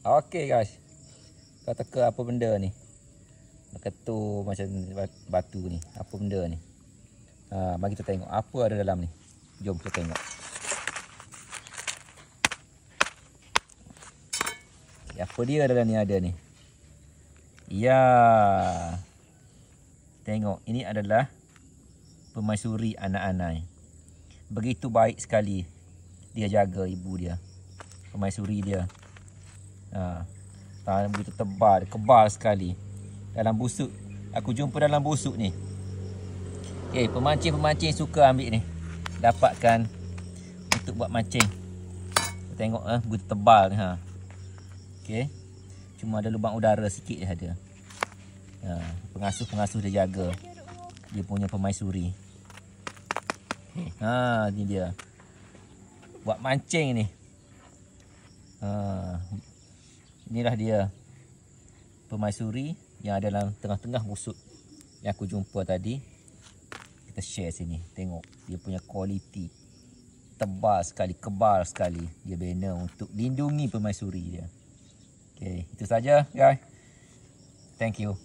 Okey guys. Kau teka apa benda ni? Ketul macam batu ni. Apa benda ni? Mari kita tengok apa ada dalam ni. Jom kita tengok. Apa dia dalam ni ada ni? Ya. Tengok, ini adalah permaisuri anak-anak. Begitu baik sekali dia jaga ibu dia. Permaisuri dia. Tangan begitu tebal, kebal sekali. Dalam busuk. Aku jumpa dalam busuk ni. Okay, pemancing-pemancing suka ambil ni. Dapatkan untuk buat mancing. Tengok begitu tebal ni. Okay. Cuma ada lubang udara sikit je ada. Pengasuh-pengasuh dia jaga. Dia punya permaisuri. Okay. Ni dia. Buat mancing ni. Inilah dia. Permaisuri yang ada dalam tengah-tengah busuk yang aku jumpa tadi. Kita share sini. Tengok dia punya kualiti. Tebal sekali, kebal sekali. Dia bina untuk lindungi permaisuri dia. Okay, itu saja guys. Thank you.